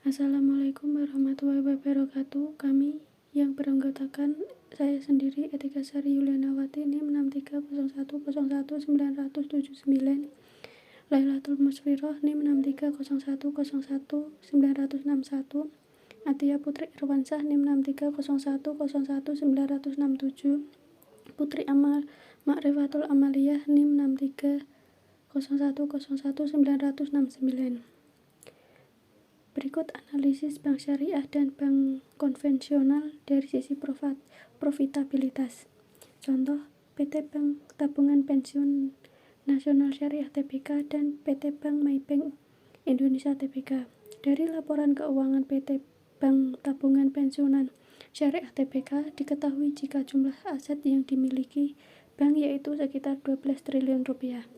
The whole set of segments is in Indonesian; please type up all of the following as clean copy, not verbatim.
Assalamualaikum warahmatullahi wabarakatuh. Kami yang beranggotakan saya sendiri, Etika Sari Yulianawati, NIM 6301011979, Lailatul Musfiroh, NIM 6301011961, Atia Putri Irwansah, NIM 6301011967, Putri Amal Ma'rifatul Amaliyah, NIM 6301011969. Berikut analisis bank syariah dan bank konvensional dari sisi profitabilitas. Contoh, PT Bank Tabungan Pensiun Nasional Syariah Tbk dan PT Bank Maybank Indonesia Tbk. Dari laporan keuangan PT Bank Tabungan Pensiunan Syariah Tbk diketahui jika jumlah aset yang dimiliki bank yaitu sekitar 12 triliun rupiah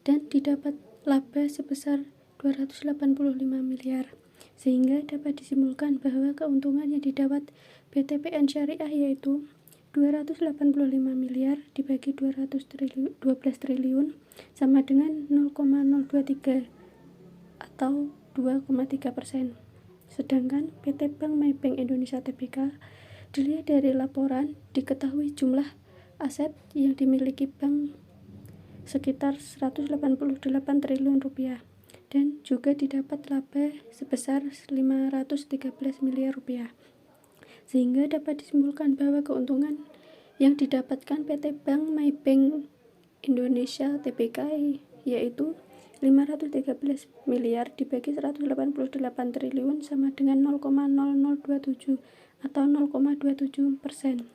dan didapat laba sebesar 285 miliar, sehingga dapat disimpulkan bahwa keuntungan yang didapat BTPN Syariah yaitu 285 miliar dibagi 12 triliun sama dengan 0,023 atau 2,3%. Sedangkan PT Bank Maybank Indonesia Tbk dilihat dari laporan diketahui jumlah aset yang dimiliki bank sekitar 188 triliun rupiah dan juga didapat laba sebesar 513 miliar rupiah, sehingga dapat disimpulkan bahwa keuntungan yang didapatkan PT Bank Maybank Indonesia Tbk yaitu 513 miliar dibagi 188 triliun sama dengan 0,0027 atau 0,27%.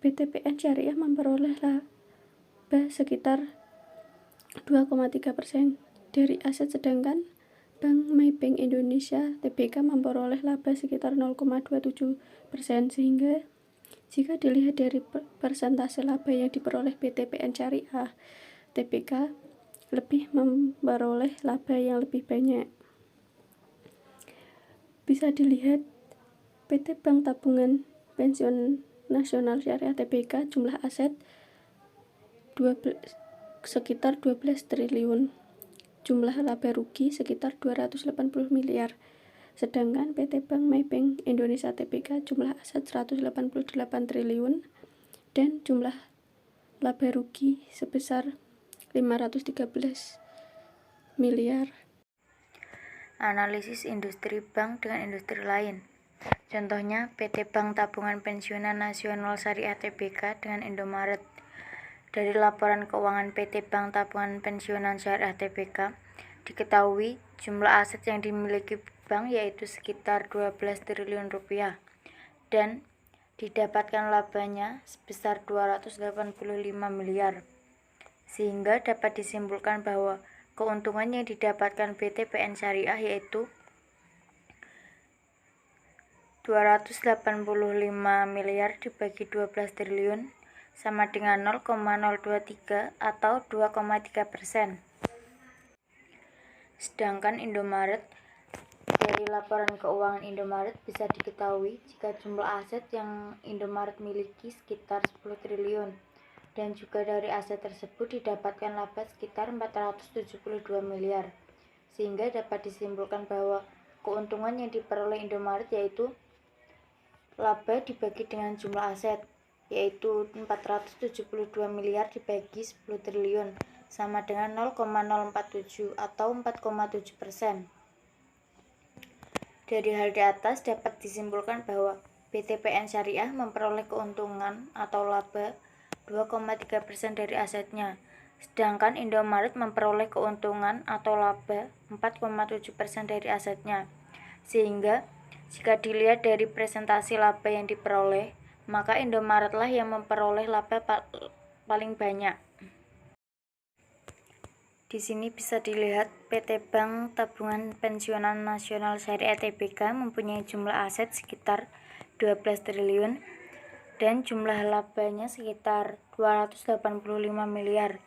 BTPN Syariah memperoleh laba sekitar 2,3% dari aset, sedangkan Bank Maybank Indonesia Tbk memperoleh laba sekitar 0,27%, sehingga jika dilihat dari persentase laba yang diperoleh BTPN Syariah Tbk lebih memperoleh laba yang lebih banyak. Bisa dilihat PT Bank Tabungan Pensiun Nasional Syariah Tbk jumlah aset sekitar 12 triliun, jumlah laba rugi sekitar 280 miliar, sedangkan PT Bank Maybank Indonesia Tbk jumlah aset 188 triliun dan jumlah laba rugi sebesar 513 miliar. Analisis industri bank dengan industri lain. Contohnya PT Bank Tabungan Pensiunan Nasional Syariah Tbk dengan Indomaret. Dari laporan keuangan PT Bank Tabungan Pensiunan Syariah Tbk diketahui jumlah aset yang dimiliki bank yaitu sekitar 12 triliun rupiah dan didapatkan labanya sebesar 285 miliar, sehingga dapat disimpulkan bahwa keuntungan yang didapatkan BTPN Syariah yaitu 285 miliar dibagi 12 triliun sama dengan 0,023 atau 2,3%. Sedangkan Indomaret, dari laporan keuangan Indomaret bisa diketahui jika jumlah aset yang Indomaret miliki sekitar 10 triliun dan juga dari aset tersebut didapatkan laba sekitar 472 miliar, sehingga dapat disimpulkan bahwa keuntungan yang diperoleh Indomaret yaitu laba dibagi dengan jumlah aset yaitu 472 miliar dibagi 10 triliun sama dengan 0,047 atau 4,7%. Dari hal di atas dapat disimpulkan bahwa BTPN Syariah memperoleh keuntungan atau laba 2,3% dari asetnya, sedangkan Indomaret memperoleh keuntungan atau laba 4,7% dari asetnya, sehingga jika dilihat dari presentasi laba yang diperoleh, maka Indomaretlah yang memperoleh laba paling banyak. Di sini bisa dilihat PT Bank Tabungan Pensiunan Nasional Syariah Tbk mempunyai jumlah aset sekitar 12 triliun dan jumlah labanya sekitar 285 miliar.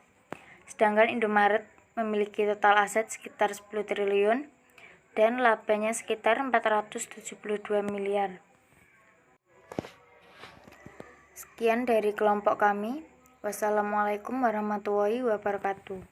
Sedangkan Indomaret memiliki total aset sekitar 10 triliun dan labanya sekitar 472 miliar. Sekian dari kelompok kami. Wassalamualaikum warahmatullahi wabarakatuh.